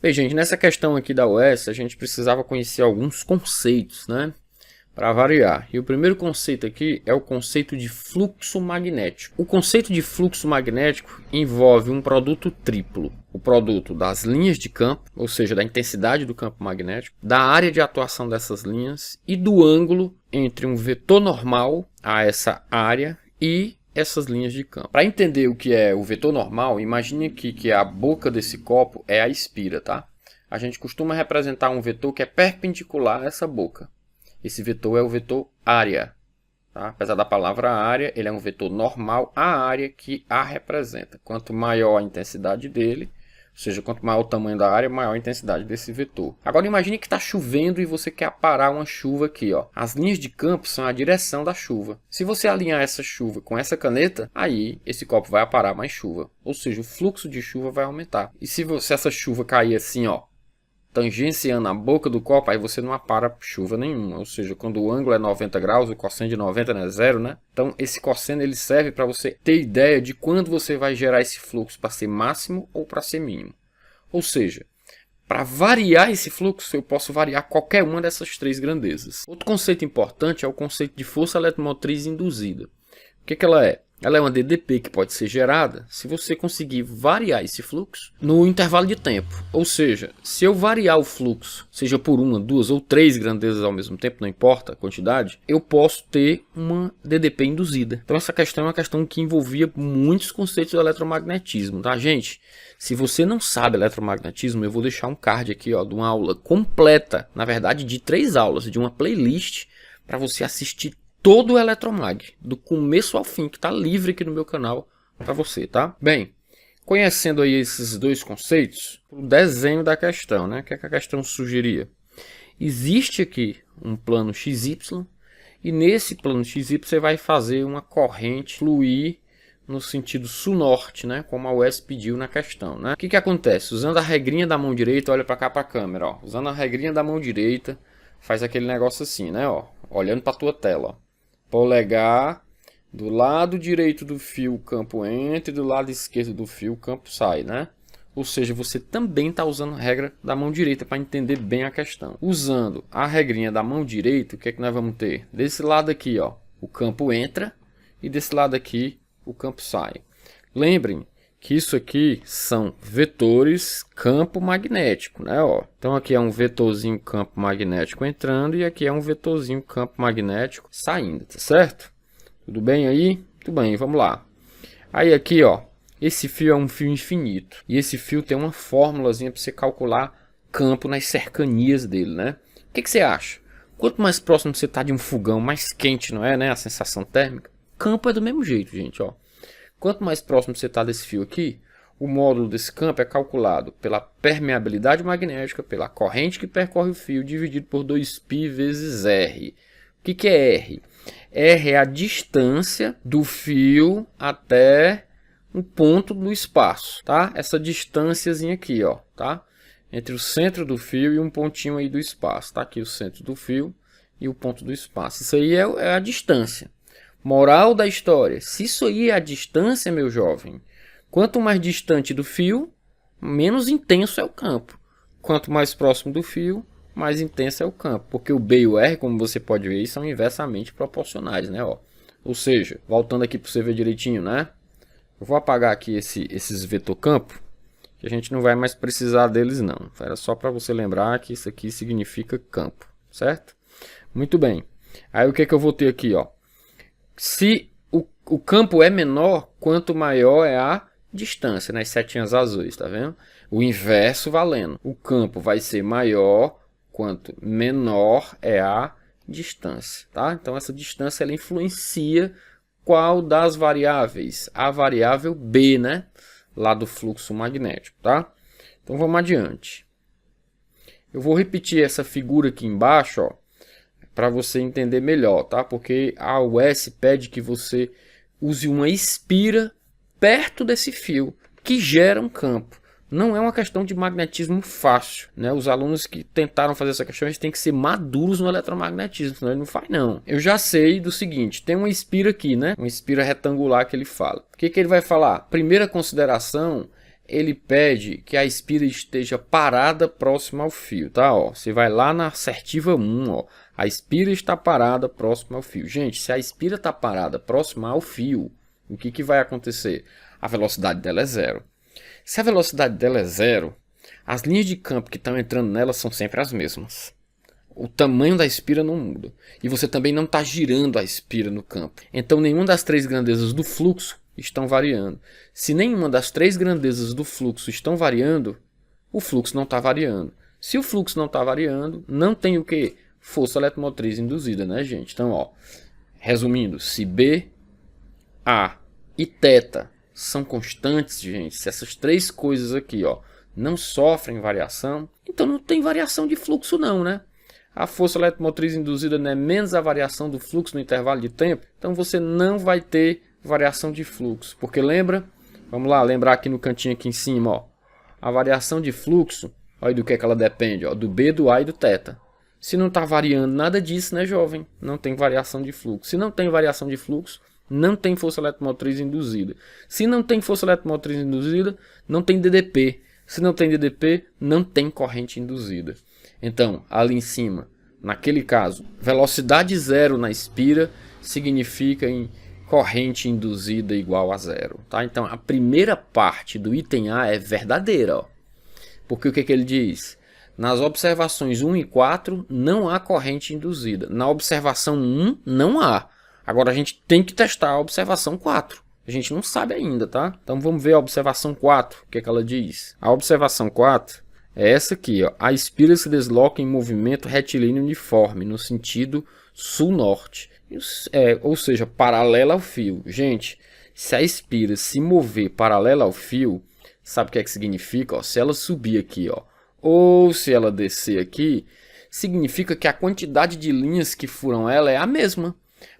Bem, gente, nessa questão aqui da UES, a gente precisava conhecer alguns conceitos, né? Para variar. E o primeiro conceito aqui é o conceito de fluxo magnético. O conceito de fluxo magnético envolve um produto triplo. O produto das linhas de campo, ou seja, da intensidade do campo magnético, da área de atuação dessas linhas e do ângulo entre um vetor normal a essa área e essas linhas de campo. Para entender o que é o vetor normal, imagine aqui que a boca desse copo é a espira, tá? A gente costuma representar um vetor que é perpendicular a essa boca. Esse vetor é o vetor área. Tá? Apesar da palavra área, ele é um vetor normal à área que a representa. Quanto maior a intensidade dele, ou seja, quanto maior o tamanho da área, maior a intensidade desse vetor. Agora imagine que está chovendo e você quer parar uma chuva aqui. Ó. As linhas de campo são a direção da chuva. Se você alinhar essa chuva com essa caneta, aí esse copo vai aparar mais chuva. Ou seja, o fluxo de chuva vai aumentar. E se essa chuva cair assim, ó, tangenciando a boca do copo, aí você não apara chuva nenhuma. Ou seja, quando o ângulo é 90 graus, o cosseno de 90 não é zero, né? Então esse cosseno ele serve para você ter ideia de quando você vai gerar esse fluxo para ser máximo ou para ser mínimo. Ou seja, para variar esse fluxo, eu posso variar qualquer uma dessas três grandezas. Outro conceito importante é o conceito de força eletromotriz induzida. O que ela é? Ela é uma DDP que pode ser gerada se você conseguir variar esse fluxo no intervalo de tempo. Ou seja, se eu variar o fluxo, seja por uma, duas ou três grandezas ao mesmo tempo, não importa a quantidade, eu posso ter uma DDP induzida. Então essa questão é uma questão que envolvia muitos conceitos do eletromagnetismo, tá, gente? Se você não sabe eletromagnetismo, eu vou deixar um card aqui, ó, de uma aula completa, na verdade de 3 aulas, de uma playlist para você assistir todo o Eletromag, do começo ao fim, que está livre aqui no meu canal para você, tá? Bem, conhecendo aí esses dois conceitos, o desenho da questão, né? O que é que a questão sugeria? Existe aqui um plano XY, e nesse plano XY você vai fazer uma corrente fluir no sentido sul-norte, né? Como a UES pediu na questão, né? O que acontece? Usando a regrinha da mão direita, olha para cá para a câmera, ó. Usando a regrinha da mão direita, faz aquele negócio assim, né? Ó, olhando para a tua tela, ó. Polegar, do lado direito do fio o campo entra e do lado esquerdo do fio o campo sai, né? Ou seja, você também está usando a regra da mão direita para entender bem a questão. Usando a regrinha da mão direita, o que é que nós vamos ter? Desse lado aqui, ó, o campo entra e desse lado aqui o campo sai. Lembrem que isso aqui são vetores campo magnético, né? Ó. Então aqui é um vetorzinho campo magnético entrando e aqui é um vetorzinho campo magnético saindo, tá certo? Tudo bem aí? Tudo bem, vamos lá. Aí aqui, ó, esse fio é um fio infinito e esse fio tem uma fórmulazinha para você calcular campo nas cercanias dele, né? O que você acha? Quanto mais próximo você está de um fogão, mais quente, não é, né? A sensação térmica. Campo é do mesmo jeito, gente, ó. Quanto mais próximo você está desse fio aqui, o módulo desse campo é calculado pela permeabilidade magnética, pela corrente que percorre o fio, dividido por 2π vezes R. O que é R? R é a distância do fio até um ponto no espaço, tá? Essa distânciazinha aqui, ó, tá? Entre o centro do fio e um pontinho aí do espaço. Tá aqui o centro do fio e o ponto do espaço. Isso aí é a distância. Moral da história, se isso aí é a distância, meu jovem, quanto mais distante do fio, menos intenso é o campo. Quanto mais próximo do fio, mais intenso é o campo. Porque o B e o R, como você pode ver, são inversamente proporcionais, né? Ó. Ou seja, voltando aqui para você ver direitinho, né? Eu vou apagar aqui esses vetor campo, que a gente não vai mais precisar deles não. Era só para você lembrar que isso aqui significa campo, certo? Muito bem. Aí o que eu vou ter aqui, ó? Se o campo é menor, quanto maior é a distância, nas setinhas azuis, tá vendo? O inverso valendo. O campo vai ser maior quanto menor é a distância, tá? Então essa distância ela influencia qual das variáveis? A variável B, né? Lá do fluxo magnético, tá? Então vamos adiante. Eu vou repetir essa figura aqui embaixo, ó, para você entender melhor, tá? Porque a UES pede que você use uma espira perto desse fio, que gera um campo. Não é uma questão de magnetismo fácil, né? Os alunos que tentaram fazer essa questão, eles têm que ser maduros no eletromagnetismo, senão ele não faz não. Eu já sei do seguinte, tem uma espira aqui, né? Uma espira retangular que ele fala. O que ele vai falar? Primeira consideração ele pede que a espira esteja parada próxima ao fio, tá? Ó, você vai lá na assertiva 1, ó, a espira está parada próxima ao fio. Gente, se a espira está parada próxima ao fio, o que vai acontecer? A velocidade dela é zero. Se a velocidade dela é zero, as linhas de campo que estão entrando nela são sempre as mesmas. O tamanho da espira não muda. E você também não está girando a espira no campo. Então nenhuma das três grandezas do fluxo estão variando. Se nenhuma das três grandezas do fluxo estão variando, o fluxo não está variando. Se o fluxo não está variando, não tem o que? Força eletromotriz induzida, né, gente? Então, ó, resumindo, se B, A e θ são constantes, gente, se essas três coisas aqui, ó, não sofrem variação, então não tem variação de fluxo não, né? A força eletromotriz induzida não é menos a variação do fluxo no intervalo de tempo, então você não vai ter variação de fluxo, porque lembra, vamos lá, lembrar aqui no cantinho aqui em cima, ó, a variação de fluxo, olha do que ela depende, ó, do B, do A e do θ. Se não está variando nada disso, né, jovem, não tem variação de fluxo. Se não tem variação de fluxo, não tem força eletromotriz induzida. Se não tem força eletromotriz induzida, não tem DDP. Se não tem DDP, não tem corrente induzida. Então, ali em cima, naquele caso, velocidade zero na espira significa em corrente induzida igual a zero. Tá? Então, a primeira parte do item A é verdadeira. Ó. Porque o que ele diz? Nas observações 1 e 4 não há corrente induzida. Na observação 1 não há. Agora a gente tem que testar a observação 4. A gente não sabe ainda, tá? Então vamos ver a observação 4. O que ela diz? A observação 4 é essa aqui, ó. A espira se desloca em movimento retilíneo uniforme, no sentido sul-norte. Ou seja, paralela ao fio. Gente, se a espira se mover paralela ao fio, sabe o que é que significa? Ó, se ela subir aqui, ó, ou se ela descer aqui, significa que a quantidade de linhas que furam ela é a mesma.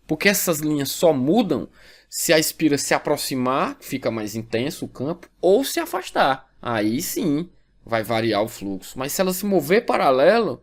Porque essas linhas só mudam se a espira se aproximar, fica mais intenso o campo, ou se afastar. Aí sim vai variar o fluxo. Mas se ela se mover paralelo,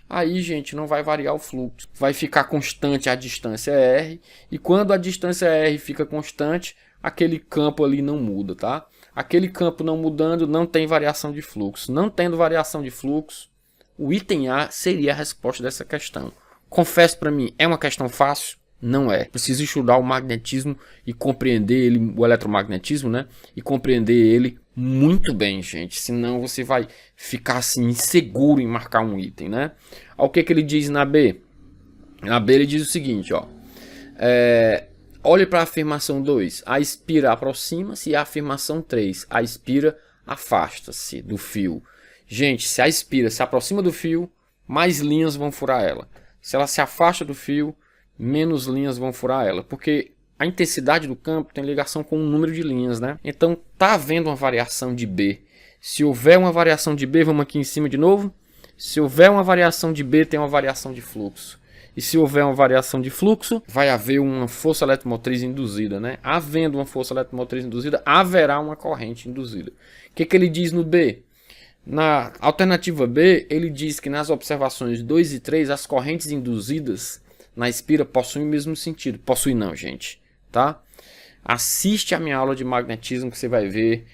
aí, gente, não vai variar o fluxo. Vai ficar constante a distância R. E quando a distância R fica constante, aquele campo ali não muda, tá? Aquele campo não mudando, não tem variação de fluxo. Não tendo variação de fluxo, o item A seria a resposta dessa questão. Confesso para mim, é uma questão fácil? Não é. Precisa estudar o magnetismo e compreender ele, o eletromagnetismo, né? E compreender ele muito bem, gente. Senão você vai ficar assim inseguro em marcar um item, né? Olha o que ele diz na B. Na B ele diz o seguinte, ó. Olhe para a afirmação 2. A espira aproxima-se e a afirmação 3. A espira afasta-se do fio. Gente, se a espira se aproxima do fio, mais linhas vão furar ela. Se ela se afasta do fio, menos linhas vão furar ela, porque a intensidade do campo tem ligação com o número de linhas, né? Então tá havendo uma variação de B. Se houver uma variação de B, vamos aqui em cima de novo. Se houver uma variação de B, tem uma variação de fluxo. E se houver uma variação de fluxo, vai haver uma força eletromotriz induzida, né? Havendo uma força eletromotriz induzida, haverá uma corrente induzida. O que ele diz no B? Na alternativa B, ele diz que nas observações 2 e 3, as correntes induzidas na espira possuem o mesmo sentido. Possui não, gente, tá? Assiste a minha aula de magnetismo que você vai ver.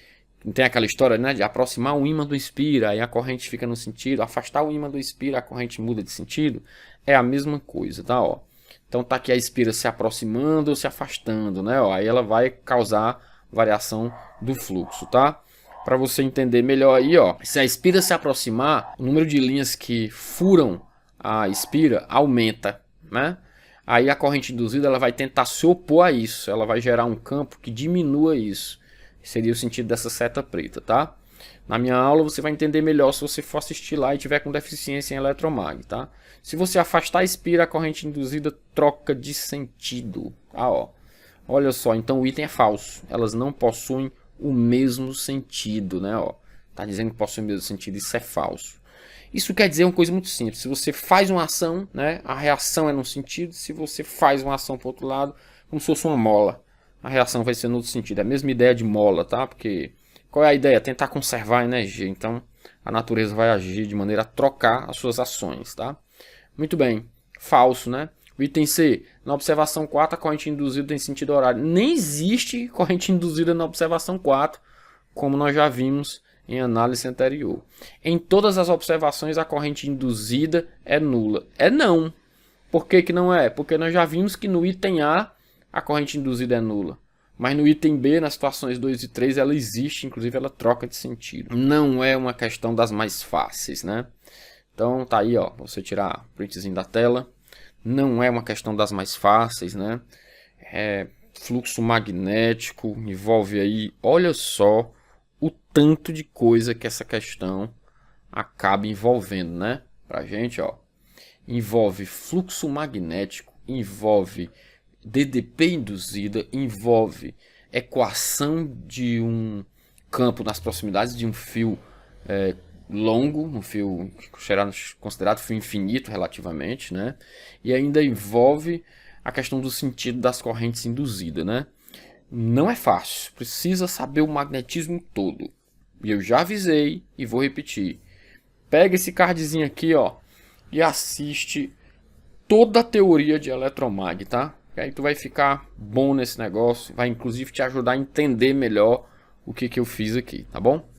Tem aquela história, né, de aproximar o ímã do espira, aí a corrente fica no sentido. Afastar o ímã do espira, a corrente muda de sentido. É a mesma coisa, tá? Ó. Então tá aqui a espira se aproximando ou se afastando, né? Ó, aí ela vai causar variação do fluxo, tá? Para você entender melhor aí, ó. Se a espira se aproximar, o número de linhas que furam a espira aumenta, né? Aí a corrente induzida ela vai tentar se opor a isso, ela vai gerar um campo que diminua isso. Seria o sentido dessa seta preta, tá? Na minha aula você vai entender melhor se você for assistir lá e tiver com deficiência em eletromag, tá? Se você afastar a espira, a corrente induzida troca de sentido. Ah, ó. Olha só, então o item é falso. Elas não possuem o mesmo sentido, né? Ó, tá dizendo que possui o mesmo sentido, isso é falso. Isso quer dizer uma coisa muito simples. Se você faz uma ação, né, a reação é num sentido. Se você faz uma ação para o outro lado, como se fosse uma mola, a reação vai ser no outro sentido. É a mesma ideia de mola, tá? Porque qual é a ideia? Tentar conservar a energia. Então, a natureza vai agir de maneira a trocar as suas ações, tá? Muito bem. Falso, né? O item C. Na observação 4, a corrente induzida tem sentido horário. Nem existe corrente induzida na observação 4 como nós já vimos em análise anterior. Em todas as observações, a corrente induzida é nula. É não. Por que que não é? Porque nós já vimos que no item A, a corrente induzida é nula. Mas no item B, nas situações 2 e 3, ela existe, inclusive ela troca de sentido. Não é uma questão das mais fáceis, né? Então tá aí, ó, você tirar printzinho da tela. Não é uma questão das mais fáceis, né? Fluxo magnético envolve aí, olha só o tanto de coisa que essa questão acaba envolvendo, né? Pra gente, ó, envolve fluxo magnético, envolve DDP induzida, envolve equação de um campo nas proximidades de um fio longo, um fio considerado fio infinito relativamente, né? E ainda envolve a questão do sentido das correntes induzidas, né? Não é fácil, precisa saber o magnetismo todo. E eu já avisei e vou repetir. Pega esse cardzinho aqui, ó, e assiste toda a teoria de eletromag, tá? E aí tu vai ficar bom nesse negócio, vai inclusive te ajudar a entender melhor o que eu fiz aqui, tá bom?